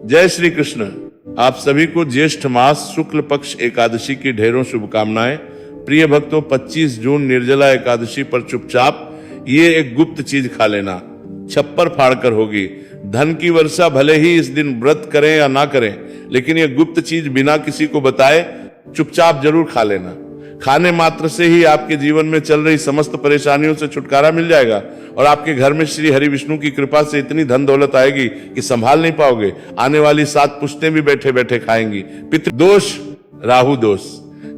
जय श्री कृष्ण। आप सभी को ज्येष्ठ मास शुक्ल पक्ष एकादशी की ढेरों शुभकामनाएं। प्रिय भक्तों, 25 जून निर्जला एकादशी पर चुपचाप ये एक गुप्त चीज खा लेना, छप्पर फाड़कर होगी। धन की वर्षा भले ही इस दिन व्रत करें या ना करें, लेकिन ये गुप्त चीज बिना किसी को बताए चुपचाप जरूर खा लेना। खाने मात्र से ही आपके जीवन में चल रही समस्त परेशानियों से छुटकारा मिल जाएगा और आपके घर में श्री हरि विष्णु की कृपा से इतनी धन दौलत आएगी कि संभाल नहीं पाओगे। आने वाली 7 पुश्तें भी बैठे बैठे खाएंगी। पितृदोष, राहु दोष,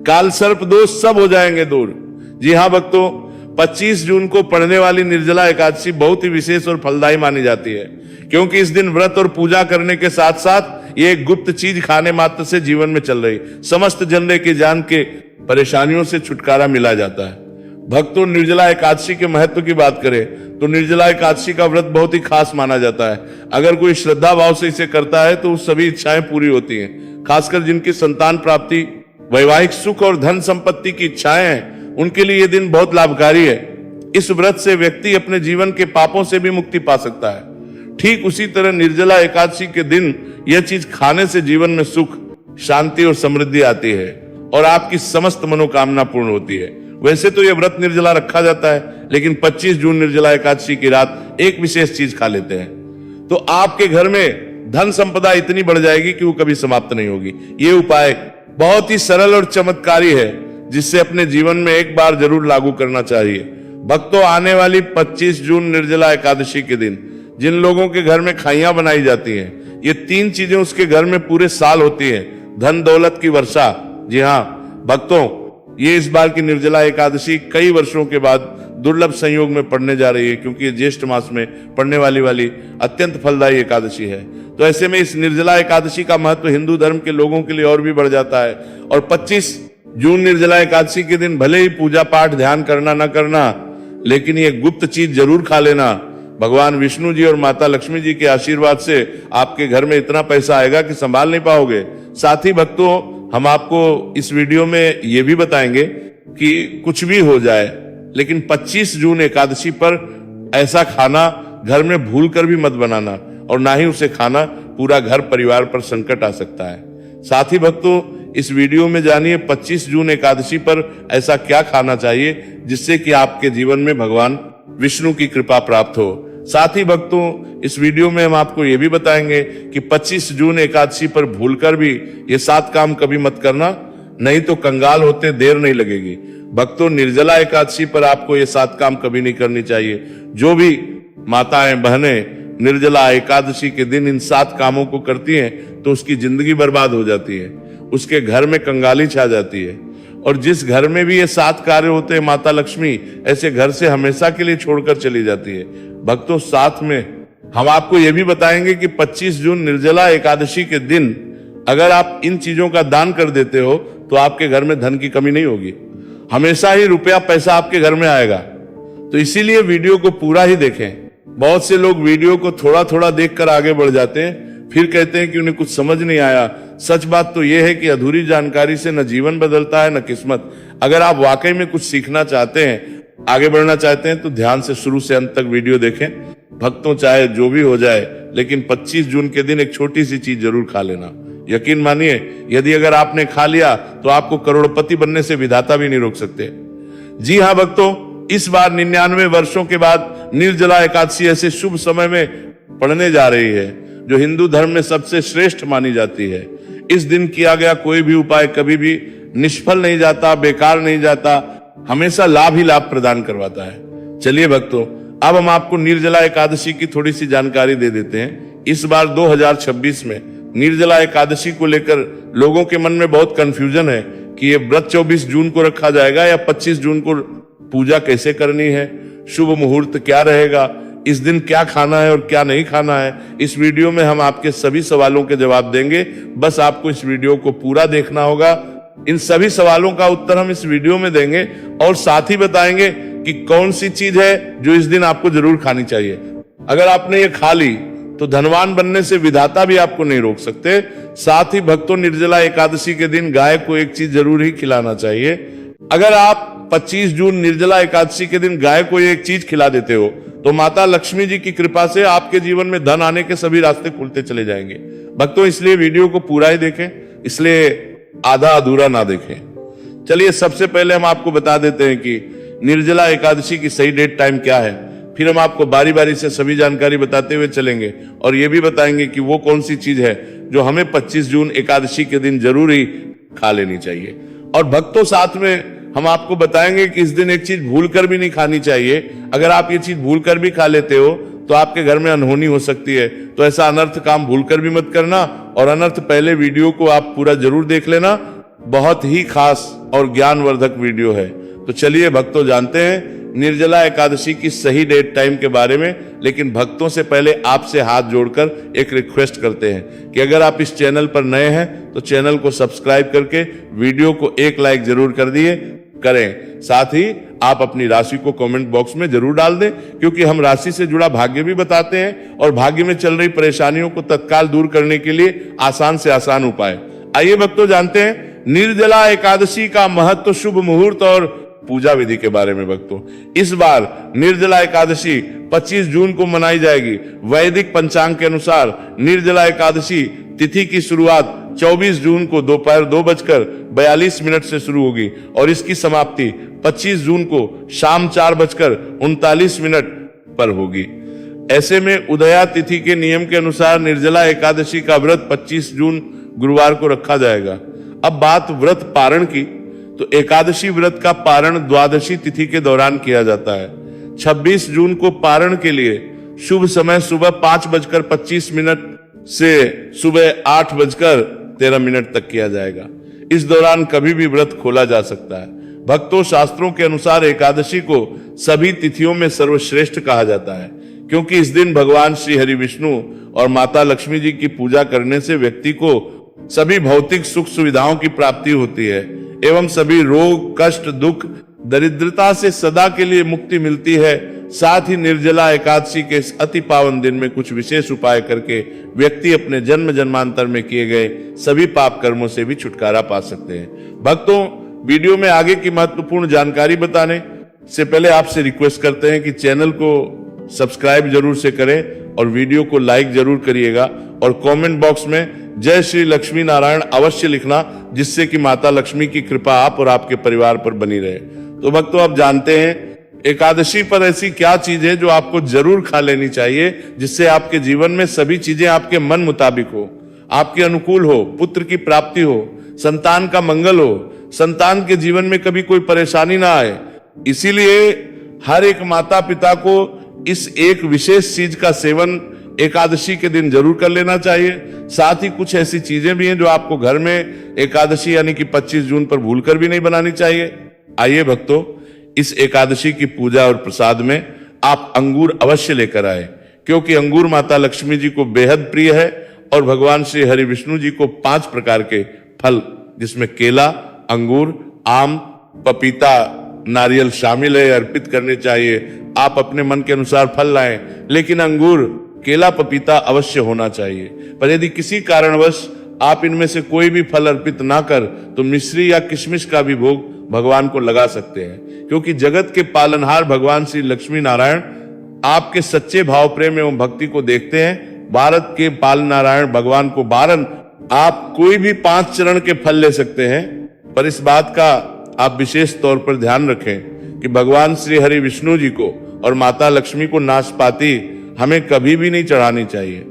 काल सर्प दोष सब हो जाएंगे दूर। जी हाँ भक्तों, 25 जून को पड़ने वाली निर्जला एकादशी बहुत ही विशेष और फलदायी मानी जाती है, क्योंकि इस दिन व्रत और पूजा करने के साथ साथ ये एक गुप्त चीज खाने मात्र से जीवन में चल रही समस्त जन्म के जान के परेशानियों से छुटकारा मिला जाता है। भक्तों, निर्जला एकादशी के महत्व की बात करें तो निर्जला एकादशी का व्रत बहुत ही खास माना जाता है। अगर कोई श्रद्धा भाव से इसे करता है तो सभी इच्छाएं पूरी होती हैं। खासकर जिनकी संतान प्राप्ति, वैवाहिक सुख और धन संपत्ति की इच्छाएं हैं, उनके लिए यह दिन बहुत लाभकारी है। इस व्रत से व्यक्ति अपने जीवन के पापों से भी मुक्ति पा सकता है। ठीक उसी तरह निर्जला एकादशी के दिन यह चीज खाने से जीवन में सुख, शांति और समृद्धि आती है और आपकी समस्त मनोकामना पूर्ण होती है। वैसे तो यह व्रत निर्जला रखा जाता है, लेकिन 25 जून निर्जला एकादशी की रात एक विशेष चीज खा लेते हैं तो आपके घर में धन संपदा इतनी बढ़ जाएगी कि वो कभी समाप्त नहीं होगी। ये उपाय बहुत ही सरल और चमत्कारी है, जिससे अपने जीवन में एक बार जरूर लागू करना चाहिए। भक्तों, आने वाली 25 जून निर्जला एकादशी के दिन जिन लोगों के घर में खाइयां बनाई जाती हैं, ये 3 चीजें उसके घर में पूरे साल होती हैं। धन दौलत की वर्षा। जी हाँ भक्तों, ये इस बार की निर्जला एकादशी कई वर्षों के बाद दुर्लभ संयोग में पड़ने जा रही है, क्योंकि ये ज्येष्ठ मास में पड़ने वाली अत्यंत फलदायी एकादशी है। तो ऐसे में इस निर्जला एकादशी का महत्व हिंदू धर्म के लोगों के लिए और भी बढ़ जाता है। और 25 जून निर्जला एकादशी के दिन भले ही पूजा पाठ ध्यान करना न करना, लेकिन ये गुप्त चीज जरूर खा लेना। भगवान विष्णु जी और माता लक्ष्मी जी के आशीर्वाद से आपके घर में इतना पैसा आएगा कि संभाल नहीं पाओगे। साथ ही भक्तों, हम आपको इस वीडियो में ये भी बताएंगे कि कुछ भी हो जाए, लेकिन 25 जून एकादशी पर ऐसा खाना घर में भूल कर भी मत बनाना, और ना ही उसे खाना पूरा घर परिवार पर संकट आ सकता है। साथ ही भक्तों, इस वीडियो में जानिए 25 जून एकादशी पर ऐसा क्या खाना चाहिए जिससे कि आपके जीवन में भगवान विष्णु की कृपा प्राप्त हो। साथ ही भक्तों, इस वीडियो में हम आपको ये भी बताएंगे कि 25 जून एकादशी पर भूलकर भी ये 7 काम कभी मत करना, नहीं तो कंगाल होते देर नहीं लगेगी। भक्तों, निर्जला एकादशी पर आपको ये 7 काम कभी नहीं करनी चाहिए। जो भी माताएं बहनें निर्जला एकादशी के दिन इन 7 कामों को करती हैं तो उसकी जिंदगी बर्बाद हो जाती है, उसके घर में कंगाली छा जाती है। और जिस घर में भी ये 7 कार्य होते हैं, माता लक्ष्मी ऐसे घर से हमेशा के लिए छोड़कर चली जाती है। भक्तों, साथ में हम आपको ये भी बताएंगे कि 25 जून निर्जला एकादशी के दिन अगर आप इन चीजों का दान कर देते हो तो आपके घर में धन की कमी नहीं होगी, हमेशा ही रुपया पैसा आपके घर में आएगा। तो इसीलिए वीडियो को पूरा ही देखें। बहुत से लोग वीडियो को थोड़ा थोड़ा देखकर आगे बढ़ जाते हैं, फिर कहते हैं कि उन्हें कुछ समझ नहीं आया। सच बात तो यह है कि अधूरी जानकारी से न जीवन बदलता है न किस्मत। अगर आप वाकई में कुछ सीखना चाहते हैं, आगे बढ़ना चाहते हैं, तो ध्यान से शुरू से अंत तक वीडियो देखें। भक्तों, चाहे जो भी हो जाए, लेकिन 25 जून के दिन एक छोटी सी चीज जरूर खा लेना। यकीन मानिए, यदि अगर आपने खा लिया तो आपको करोड़पति बनने से विधाता भी नहीं रोक सकते। जी हाँ भक्तों, इस बार 99 वर्षों के बाद निर्जला एकादशी ऐसे शुभ समय में पड़ने जा रही है जो हिंदू धर्म में सबसे श्रेष्ठ मानी जाती है। इस दिन किया गया कोई भी उपाय कभी भी निष्फल नहीं जाता, बेकार नहीं जाता, हमेशा लाभ ही लाभ प्रदान करवाता है। चलिए भक्तों, अब हम आपको निर्जला एकादशी की थोड़ी सी जानकारी दे देते हैं। इस बार 2026 में निर्जला एकादशी को लेकर लोगों के मन में बहुत कंफ्यूजन है कि ये व्रत 24 जून को रखा जाएगा या 25 जून को। पूजा कैसे करनी है, शुभ मुहूर्त क्या रहेगा, इस दिन क्या खाना है और क्या नहीं खाना है, इस वीडियो में हम आपके सभी सवालों के जवाब देंगे। बस आपको इस वीडियो को पूरा देखना होगा। इन सभी सवालों का उत्तर हम इस वीडियो में देंगे और साथ ही बताएंगे कि कौन सी चीज है जो इस दिन आपको जरूर खानी चाहिए। अगर आपने ये खा ली तो धनवान बनने से विधाता भी आपको नहीं रोक सकते। साथ ही भक्तों, निर्जला एकादशी के दिन गाय को एक चीज जरूर ही खिलाना चाहिए। अगर आप 25 जून निर्जला एकादशी के दिन गाय को एक चीज खिला देते हो तो माता लक्ष्मी जी की कृपा से आपके जीवन में धन आने के सभी रास्ते खुलते चले जाएंगे। भक्तों, इसलिए वीडियो को पूरा ही देखें, इसलिए आधा अधूरा ना देखें। चलिए सबसे पहले हम आपको बता देते हैं कि निर्जला एकादशी की सही डेट टाइम क्या है, फिर हम आपको बारी बारी से सभी जानकारी बताते हुए चलेंगे और ये भी बताएंगे कि वो कौन सी चीज है जो हमें 25 जून एकादशी के दिन जरूर ही खा लेनी चाहिए। और भक्तों, साथ में हम आपको बताएंगे कि इस दिन एक चीज भूल कर भी नहीं खानी चाहिए। अगर आप ये चीज भूल कर भी खा लेते हो तो आपके घर में अनहोनी हो सकती है, तो ऐसा अनर्थ काम भूल कर भी मत करना। और अनर्थ पहले वीडियो को आप पूरा जरूर देख लेना, बहुत ही खास और ज्ञानवर्धक वीडियो है। तो चलिए भक्तों, जानते हैं निर्जला एकादशी की सही डेट टाइम के बारे में। लेकिन भक्तों से पहले आपसे हाथ जोड़कर एक रिक्वेस्ट करते हैं कि अगर आप इस चैनल पर नए हैं तो चैनल को सब्सक्राइब करके वीडियो को एक लाइक जरूर कर दिए करें। साथ ही आप अपनी राशि को कमेंट बॉक्स में जरूर डाल दें, क्योंकि हम राशि से जुड़ा भाग्य भी बताते हैं और भाग्य में चल रही परेशानियों को तत्काल दूर करने के लिए आसान से आसान उपाय। आइए भक्तों, जानते हैं निर्जला एकादशी का महत्व, शुभ मुहूर्त और पूजा विधि के बारे में। भक्तों, इस बार निर्जला एकादशी 25 जून को मनाई जाएगी। वैदिक पंचांग के अनुसार निर्जला एकादशी तिथि की शुरुआत 24 जून को दोपहर 2:42 से शुरू होगी और इसकी समाप्ति 25 जून को शाम 4:39 पर होगी। ऐसे में उदया तिथि के नियम के अनुसार निर्जला एकादशी का व्रत 25 जून गुरुवार को रखा जाएगा। अब बात व्रत पारण की, तो एकादशी व्रत का पारण द्वादशी तिथि के दौरान किया जाता है। 26 जून को पारण के लिए शुभ समय सुबह 5:25 से सुबह 8:13 तक किया जाएगा। इस दौरान कभी भी व्रत खोला जा सकता है। भक्तों, शास्त्रों के अनुसार एकादशी को सभी तिथियों में सर्वश्रेष्ठ कहा जाता है, क्योंकि इस दिन भगवान श्री हरि विष्णु और माता लक्ष्मी जी की पूजा करने से व्यक्ति को सभी भौतिक सुख सुविधाओं की प्राप्ति होती है एवं सभी रोग, कष्ट, दुख, दरिद्रता से सदा के लिए मुक्ति मिलती है। साथ ही निर्जला एकादशी के इस अति पावन दिन में कुछ विशेष उपाय करके व्यक्ति अपने जन्म जन्मांतर में किए गए सभी पाप कर्मों से भी छुटकारा पा सकते हैं। भक्तों, वीडियो में आगे की महत्वपूर्ण जानकारी बताने से पहले आपसे रिक्वेस्ट करते हैं कि चैनल को सब्सक्राइब जरूर से करें और वीडियो को लाइक जरूर करिएगा और कमेंट बॉक्स में जय श्री लक्ष्मी नारायण अवश्य लिखना, जिससे कि माता लक्ष्मी की कृपा आप और आपके परिवार पर बनी रहे। तो भक्तों, आप जानते हैं एकादशी पर ऐसी क्या चीज है जो आपको जरूर खा लेनी चाहिए, जिससे आपके जीवन में सभी चीजें आपके मन मुताबिक हो, आपके अनुकूल हो, पुत्र की प्राप्ति हो, संतान का मंगल हो, संतान के जीवन में कभी कोई परेशानी ना आए। इसीलिए हर एक माता पिता को इस एक विशेष चीज का सेवन एकादशी के दिन जरूर कर लेना चाहिए। साथ ही कुछ ऐसी चीजें भी हैं जो आपको घर में एकादशी यानी कि 25 जून पर भूलकर भी नहीं बनानी चाहिए। आइए भक्तों, इस एकादशी की पूजा और प्रसाद में आप अंगूर अवश्य लेकर आए, क्योंकि अंगूर माता लक्ष्मी जी को बेहद प्रिय है और भगवान श्री हरि विष्णु जी को 5 प्रकार के फल, जिसमें केला, अंगूर, आम, पपीता, नारियल शामिल है, अर्पित करने चाहिए। आप अपने मन के अनुसार फल लाएं, लेकिन अंगूर, केला, पपीता अवश्य होना चाहिए। पर यदि किसी कारणवश आप इनमें से कोई भी फल अर्पित ना कर तो मिश्री या किशमिश का भी भोग भगवान को लगा सकते हैं, क्योंकि जगत के पालनहार भगवान श्री लक्ष्मी नारायण आपके सच्चे भाव प्रेम एवं भक्ति को देखते हैं। भारत के पाल नारायण भगवान को बारन आप कोई भी 5 चरण के फल ले सकते हैं, पर इस बात का आप विशेष तौर पर ध्यान रखें कि भगवान श्री हरि विष्णु जी को और माता लक्ष्मी को नाशपाती हमें कभी भी नहीं चढ़ानी चाहिए,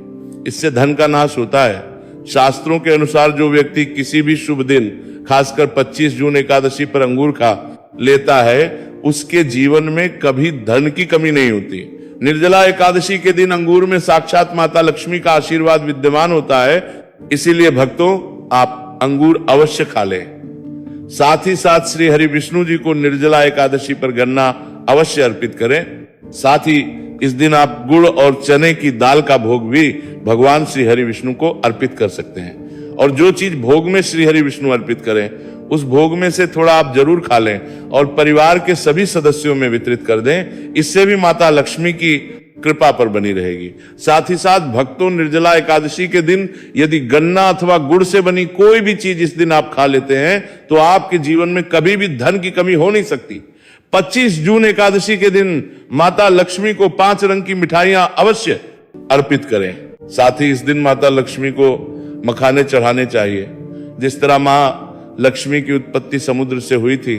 इससे धन का नाश होता है। शास्त्रों के अनुसार जो व्यक्ति किसी भी शुभ दिन, खासकर 25 जून एकादशी पर अंगूर खा लेता है, उसके जीवन में कभी धन की कमी नहीं होती। निर्जला एकादशी के दिन अंगूर में साक्षात माता लक्ष्मी का आशीर्वाद विद्यमान होता है, इसीलिए भक्तों आप अंगूर अवश्य खा लें। साथ ही साथ श्री हरि विष्णु जी को निर्जला एकादशी पर गन्ना अवश्य अर्पित करें। साथ ही इस दिन आप गुड़ और चने की दाल का भोग भी भगवान श्री हरि विष्णु को अर्पित कर सकते हैं। और जो चीज भोग में श्री हरि विष्णु अर्पित करें, उस भोग में से थोड़ा आप जरूर खा लें और परिवार के सभी सदस्यों में वितरित कर दें। इससे भी माता लक्ष्मी की कृपा पर बनी रहेगी। साथ ही साथ भक्तों, निर्जला एकादशी के दिन यदि गन्ना अथवा गुड़ से बनी कोई भी चीज इस दिन आप खा लेते हैं तो आपके जीवन में कभी भी धन की कमी हो नहीं सकती। 25 जून एकादशी के दिन माता लक्ष्मी को 5 रंग की मिठाइयां अवश्य अर्पित करें। साथ ही इस दिन माता लक्ष्मी को मखाने चढ़ाने चाहिए। जिस तरह मां लक्ष्मी की उत्पत्ति समुद्र से हुई थी,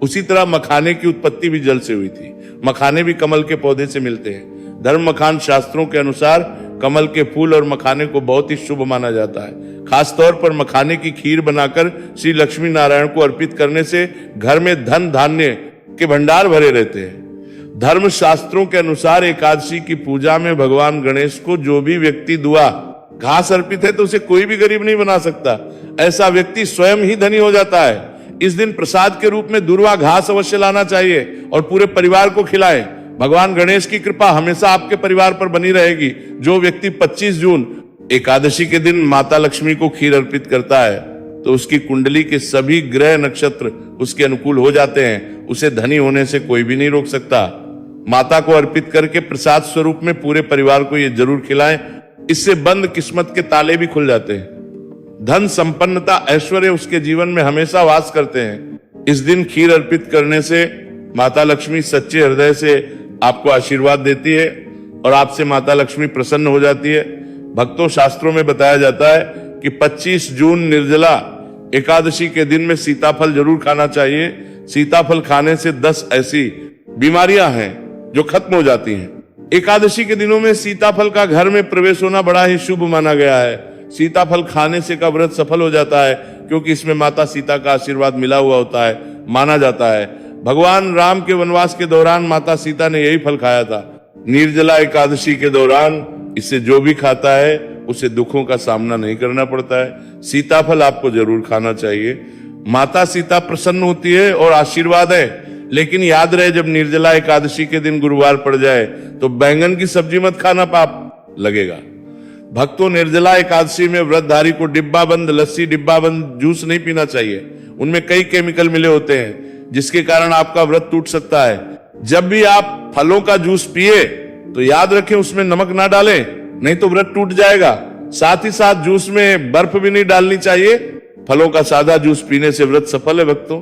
उसी तरह मखाने की उत्पत्ति भी जल से हुई थी। मखाने भी कमल के पौधे से मिलते हैं। धर्म मखान शास्त्रों के अनुसार कमल के फूल और मखाने को बहुत ही शुभ माना जाता है। खासतौर पर मखाने की खीर बनाकर श्री लक्ष्मी नारायण को अर्पित करने से घर में धन धान्य के भंडार भरे रहते हैं। धर्म शास्त्रों के अनुसार एकादशी की पूजा में भगवान गणेश को जो भी व्यक्ति दुआ घास अर्पित है तो उसे कोई भी गरीब नहीं बना सकता। ऐसा व्यक्ति स्वयं ही धनी हो जाता है। इस दिन प्रसाद के रूप में दुर्वा घास अवश्य लाना चाहिए और पूरे परिवार को खिलाएं। भगवान गणेश की कृपा हमेशा आपके परिवार पर बनी रहेगी। जो व्यक्ति 25 जून एकादशी के दिन माता लक्ष्मी को खीर अर्पित करता है तो उसकी कुंडली के सभी ग्रह नक्षत्र उसके अनुकूल हो जाते हैं। उसे धनी होने से कोई भी नहीं रोक सकता। माता को अर्पित करके प्रसाद स्वरूप में पूरे परिवार को यह जरूर खिलाएं। इससे बंद किस्मत के ताले भी खुल जाते हैं। धन संपन्नता ऐश्वर्य उसके जीवन में हमेशा वास करते हैं। इस दिन खीर अर्पित करने से माता लक्ष्मी सच्चे हृदय से आपको आशीर्वाद देती है और आपसे माता लक्ष्मी प्रसन्न हो जाती है। भक्तों, शास्त्रों में बताया जाता है कि 25 जून निर्जला एकादशी के दिन में सीताफल जरूर खाना चाहिए। सीताफल खाने से 10 ऐसी बीमारियां हैं जो खत्म हो जाती हैं। एकादशी के दिनों में सीताफल का घर में प्रवेश होना बड़ा ही शुभ माना गया है। सीताफल खाने से का व्रत सफल हो जाता है क्योंकि इसमें माता सीता का आशीर्वाद मिला हुआ होता है, माना जाता है। भगवान राम के वनवास के दौरान माता सीता ने यही फल खाया था। निर्जला एकादशी के दौरान इसे जो भी खाता है उसे दुखों का सामना नहीं करना पड़ता है। सीताफल आपको जरूर खाना चाहिए। माता सीता प्रसन्न होती है और आशीर्वाद है। लेकिन याद रहे, जब निर्जला एकादशी के दिन गुरुवार पड़ जाए तो बैंगन की सब्जी मत खाना, पाप लगेगा। भक्तों, निर्जला एकादशी में व्रतधारी को डिब्बा बंद लस्सी, डिब्बा बंद जूस नहीं पीना चाहिए। उनमें कई केमिकल मिले होते हैं जिसके कारण आपका व्रत टूट सकता है। जब भी आप फलों का जूस पिए तो याद रखें उसमें नमक ना डालें, नहीं तो व्रत टूट जाएगा। साथ ही साथ जूस में बर्फ भी नहीं डालनी चाहिए। फलों का सादा जूस पीने से व्रत सफल है। भक्तों,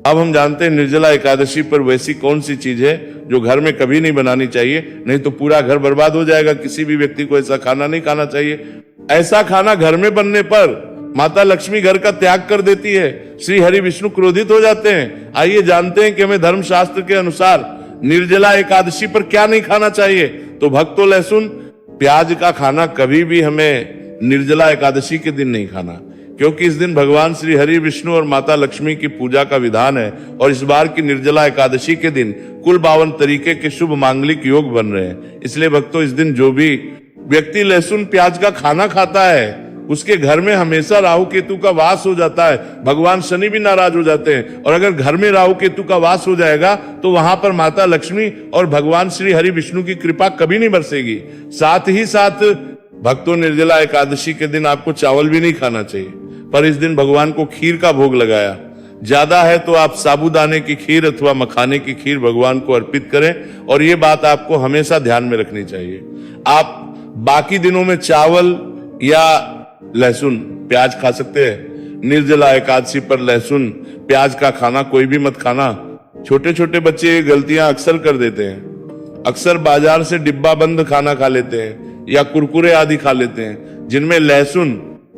अब हम जानते हैं निर्जला एकादशी पर वैसी कौन सी चीज है जो घर में कभी नहीं बनानी चाहिए, नहीं तो पूरा घर बर्बाद हो जाएगा। किसी भी व्यक्ति को ऐसा खाना नहीं खाना चाहिए। ऐसा खाना घर में बनने पर माता लक्ष्मी घर का त्याग कर देती है। श्री हरि विष्णु क्रोधित हो जाते हैं। आइए जानते हैं कि हमें धर्मशास्त्र के अनुसार निर्जला एकादशी पर क्या नहीं खाना चाहिए। तो भक्तों, लहसुन प्याज का खाना कभी भी हमें निर्जला एकादशी के दिन नहीं खाना, क्योंकि इस दिन भगवान श्री हरि विष्णु और माता लक्ष्मी की पूजा का विधान है। और इस बार की निर्जला एकादशी के दिन कुल 52 तरीके के शुभ मांगलिक योग बन रहे हैं। इसलिए भक्तों, इस दिन जो भी व्यक्ति लहसुन प्याज का खाना खाता है उसके घर में हमेशा राहु केतु का वास हो जाता है। भगवान शनि भी नाराज हो जाते हैं। और अगर घर में राहु केतु का वास हो जाएगा तो वहां पर माता लक्ष्मी और भगवान श्री हरि विष्णु की कृपा कभी नहीं बरसेगी। साथ ही साथ भक्तों, निर्जला एकादशी के दिन आपको चावल भी नहीं खाना चाहिए, पर इस दिन भगवान को खीर का भोग लगाया। ज्यादा है तो आप साबूदाने की खीर अथवा मखाने की खीर भगवान को अर्पित करें। और ये बात आपको हमेशा ध्यान में रखनी चाहिए। आप बाकी दिनों में चावल या लहसुन प्याज खा सकते हैं। निर्जला एकादशी पर लहसुन प्याज का खाना कोई भी मत खाना। छोटे छोटे बच्चे ये गलतियां अक्सर कर देते हैं। अक्सर बाजार से डिब्बा बंद खाना खा लेते हैं या कुरकुरे आदि खा लेते हैं जिनमें लहसुन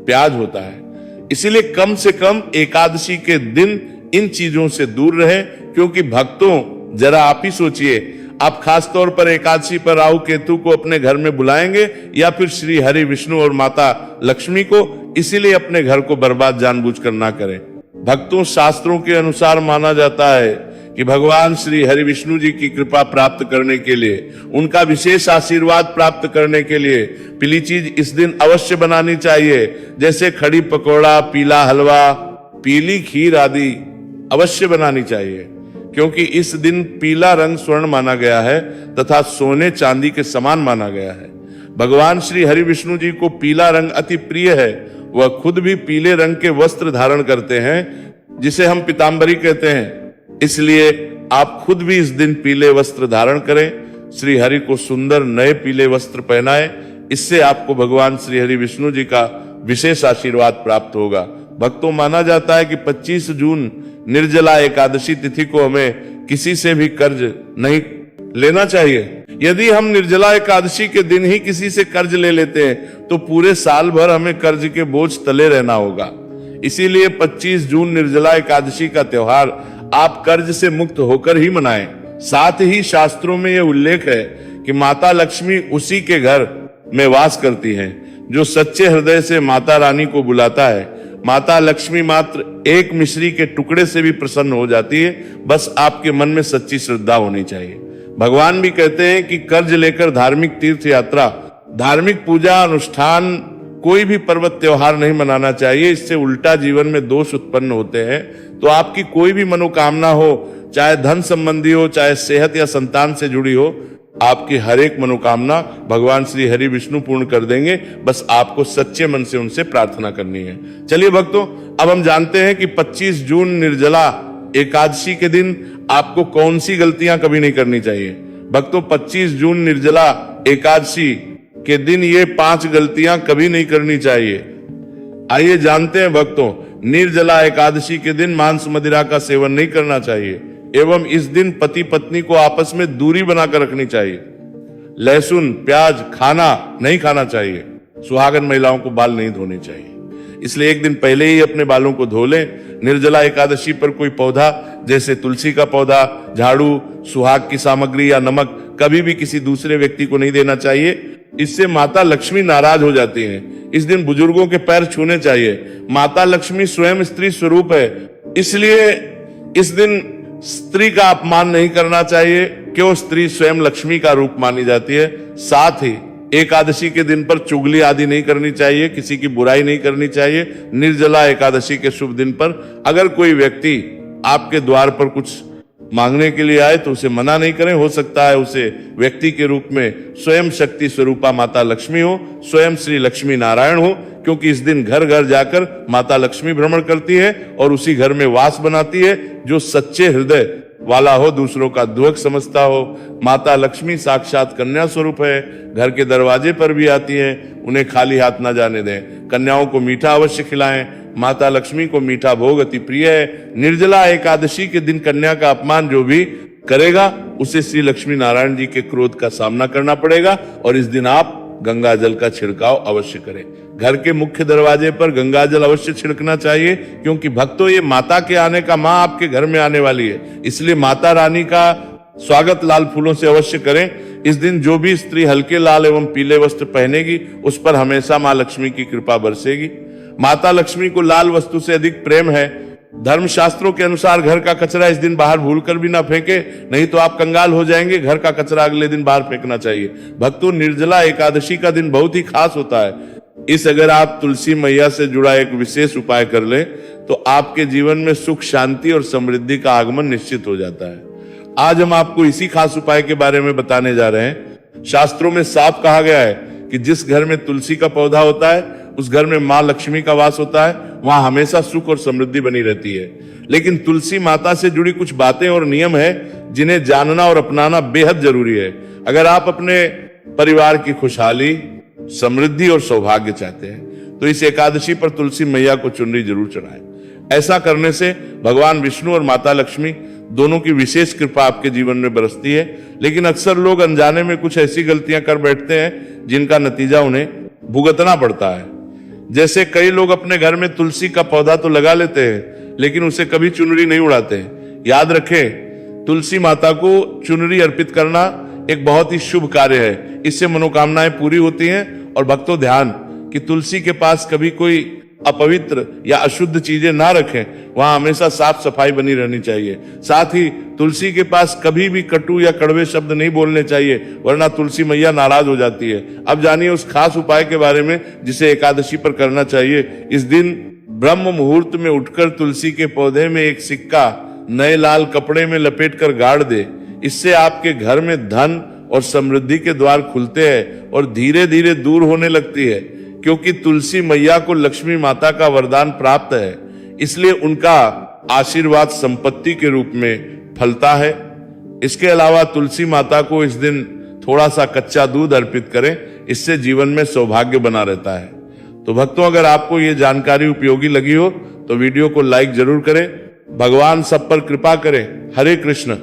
प्याज होता है। इसीलिए कम से कम एकादशी के दिन इन चीजों से दूर रहे। क्योंकि भक्तों, जरा आप ही सोचिए, आप खास तौर पर एकादशी पर राहु केतु को अपने घर में बुलाएंगे या फिर श्री हरि विष्णु और माता लक्ष्मी को। इसीलिए अपने घर को बर्बाद जानबूझकर ना करें। भक्तों, शास्त्रों के अनुसार माना जाता है कि भगवान श्री हरि विष्णु जी की कृपा प्राप्त करने के लिए, उनका विशेष आशीर्वाद प्राप्त करने के लिए पीली चीज इस दिन अवश्य बनानी चाहिए। जैसे खड़ी पकौड़ा, पीला हलवा, पीली खीर आदि अवश्य बनानी चाहिए। क्योंकि इस दिन पीला रंग स्वर्ण माना गया है तथा सोने चांदी के समान माना गया है। भगवान श्री हरि विष्णु जी को पीला रंग अति प्रिय है। वह खुद भी पीले रंग के वस्त्र धारण करते हैं जिसे हम पीतांबरी कहते हैं। इसलिए आप खुद भी इस दिन पीले वस्त्र धारण करें। श्री हरि को सुंदर नए पीले वस्त्र पहनाएं। इससे आपको भगवान श्री हरि विष्णु जी का विशेष आशीर्वाद प्राप्त होगा। भक्तों, माना जाता है कि 25 जून निर्जला एकादशी तिथि को हमें किसी से भी कर्ज नहीं लेना चाहिए। यदि हम निर्जला एकादशी के दिन ही किसी से कर्ज ले लेते हैं तो पूरे साल भर हमें कर्ज के बोझ तले रहना होगा। इसीलिए 25 जून निर्जला एकादशी का त्योहार आप कर्ज से मुक्त होकर ही मनाएं। साथ ही शास्त्रों में यह उल्लेख है कि माता लक्ष्मी उसी के घर में वास करती हैं जो सच्चे हृदय से माता रानी को बुलाता है। माता लक्ष्मी मात्र एक मिश्री के टुकड़े से भी प्रसन्न हो जाती है, बस आपके मन में सच्ची श्रद्धा होनी चाहिए। भगवान भी कहते हैं कि कर्ज लेकर धार्मिक तीर्थ यात्रा, धार्मिक पूजा अनुष्ठान, कोई भी पर्वत त्योहार नहीं मनाना चाहिए। इससे उल्टा जीवन में दोष उत्पन्न होते हैं। तो आपकी कोई भी मनोकामना हो, चाहे धन संबंधी हो, चाहे सेहत या संतान से जुड़ी हो, आपकी हर एक मनोकामना भगवान श्री हरि विष्णु पूर्ण कर देंगे। बस आपको सच्चे मन से उनसे प्रार्थना करनी है। चलिए भक्तों, अब हम जानते हैं कि 25 जून निर्जला एकादशी के दिन आपको कौन सी गलतियां कभी नहीं करनी चाहिए। भक्तों, 25 जून निर्जला एकादशी के दिन ये 5 गलतियां कभी नहीं करनी चाहिए। आइए जानते हैं भक्तों, निर्जला एकादशी के दिन मांस मदिरा का सेवन नहीं करना चाहिए एवं इस दिन पति पत्नी को आपस में दूरी बनाकर रखनी चाहिए। लहसुन प्याज खाना नहीं खाना चाहिए। सुहागन महिलाओं को बाल नहीं धोने चाहिए, इसलिए एक दिन पहले ही अपने बालों को धो लें। निर्जला एकादशी पर कोई पौधा जैसे तुलसी का पौधा, झाड़ू, सुहाग की सामग्री या नमक कभी भी किसी दूसरे व्यक्ति को नहीं देना चाहिए। इससे माता लक्ष्मी नाराज हो जाती हैं। इस दिन बुजुर्गों के पैर छूने चाहिए। माता लक्ष्मी स्वयं स्त्री स्वरूप है, इसलिए इस दिन स्त्री का अपमान नहीं करना चाहिए। क्यों? स्त्री स्वयं लक्ष्मी का रूप मानी जाती है। साथ ही एकादशी के दिन पर चुगली आदि नहीं करनी चाहिए, किसी की बुराई नहीं करनी चाहिए। निर्जला एकादशी के शुभ दिन पर अगर कोई व्यक्ति आपके द्वार पर कुछ मांगने के लिए आए तो उसे मना नहीं करें। हो सकता है उसे व्यक्ति के रूप में स्वयं शक्ति स्वरूपा माता लक्ष्मी हो, स्वयं श्री लक्ष्मी नारायण हो, क्योंकि इस दिन घर घर जाकर माता लक्ष्मी भ्रमण करती है और उसी घर में वास बनाती है। जो सच्चे हृदय वाला हो, दूसरों का दुख समझता हो। माता लक्ष्मी साक्षात कन्या स्वरूप है, घर के दरवाजे पर भी आती हैं, उन्हें खाली हाथ ना जाने दें। कन्याओं को मीठा अवश्य खिलाएं। माता लक्ष्मी को मीठा भोग अति प्रिय है। निर्जला एकादशी के दिन कन्या का अपमान जो भी करेगा उसे श्री लक्ष्मी नारायण जी के क्रोध का सामना करना पड़ेगा। और इस दिन आप गंगा जल का छिड़काव अवश्य करें। घर के मुख्य दरवाजे पर गंगा जल अवश्य छिड़कना चाहिए, क्योंकि भक्तों, ये माता के आने का, माँ आपके घर में आने वाली है, इसलिए माता रानी का स्वागत लाल फूलों से अवश्य करें। इस दिन जो भी स्त्री हल्के लाल एवं पीले वस्त्र पहनेगी उस पर हमेशा माँ लक्ष्मी की कृपा बरसेगी। माता लक्ष्मी को लाल वस्तु से अधिक प्रेम है। धर्मशास्त्रों के अनुसार घर का कचरा इस दिन बाहर भूलकर भी ना फेंके, नहीं तो आप कंगाल हो जाएंगे। घर का कचरा अगले दिन बाहर फेंकना चाहिए। भक्तों, निर्जला एकादशी का दिन बहुत ही खास होता है। अगर आप तुलसी मैया से जुड़ा एक विशेष उपाय कर लें तो आपके जीवन में सुख, शांति और समृद्धि का आगमन निश्चित हो जाता है। आज हम आपको इसी खास उपाय के बारे में बताने जा रहे हैं। शास्त्रों में साफ कहा गया है कि जिस घर में तुलसी का पौधा होता है उस घर में माँ लक्ष्मी का वास होता है, वहां हमेशा सुख और समृद्धि बनी रहती है। लेकिन तुलसी माता से जुड़ी कुछ बातें और नियम है जिन्हें जानना और अपनाना बेहद जरूरी है अगर आप अपने परिवार की खुशहाली, समृद्धि और सौभाग्य चाहते हैं। तो इस एकादशी पर तुलसी मैया को चुनरी जरूर चढ़ाएं। ऐसा करने से भगवान विष्णु और माता लक्ष्मी दोनों की विशेष कृपा आपके जीवन में बरसती है। लेकिन अक्सर लोग अनजाने में कुछ ऐसी गलतियां कर बैठते हैं जिनका नतीजा उन्हें भुगतना पड़ता है। जैसे कई लोग अपने घर में तुलसी का पौधा तो लगा लेते हैं लेकिन उसे कभी चुनरी नहीं उड़ाते हैं। याद रखें, तुलसी माता को चुनरी अर्पित करना एक बहुत ही शुभ कार्य है। इससे मनोकामनाएं पूरी होती हैं। और भक्तों, ध्यान कि तुलसी के पास कभी कोई अपवित्र या अशुद्ध चीजें ना रखें, वहां हमेशा साफ सफाई बनी रहनी चाहिए। साथ ही तुलसी के पास कभी भी कटु या कड़वे शब्द नहीं बोलने चाहिए, वरना तुलसी मैया नाराज हो जाती है। अब जानिए उस खास उपाय के बारे में जिसे एकादशी पर करना चाहिए। इस दिन ब्रह्म मुहूर्त में उठकर तुलसी के पौधे में एक सिक्का नए लाल कपड़े में लपेटकर गाड़ दे। इससे आपके घर में धन और समृद्धि के द्वार खुलते हैं और धीरे धीरे दूर होने लगती है, क्योंकि तुलसी मैया को लक्ष्मी माता का वरदान प्राप्त है, इसलिए उनका आशीर्वाद संपत्ति के रूप में फलता है। इसके अलावा तुलसी माता को इस दिन थोड़ा सा कच्चा दूध अर्पित करें, इससे जीवन में सौभाग्य बना रहता है। तो भक्तों, अगर आपको ये जानकारी उपयोगी लगी हो तो वीडियो को लाइक जरूर करें। भगवान सब पर कृपा करें। हरे कृष्ण।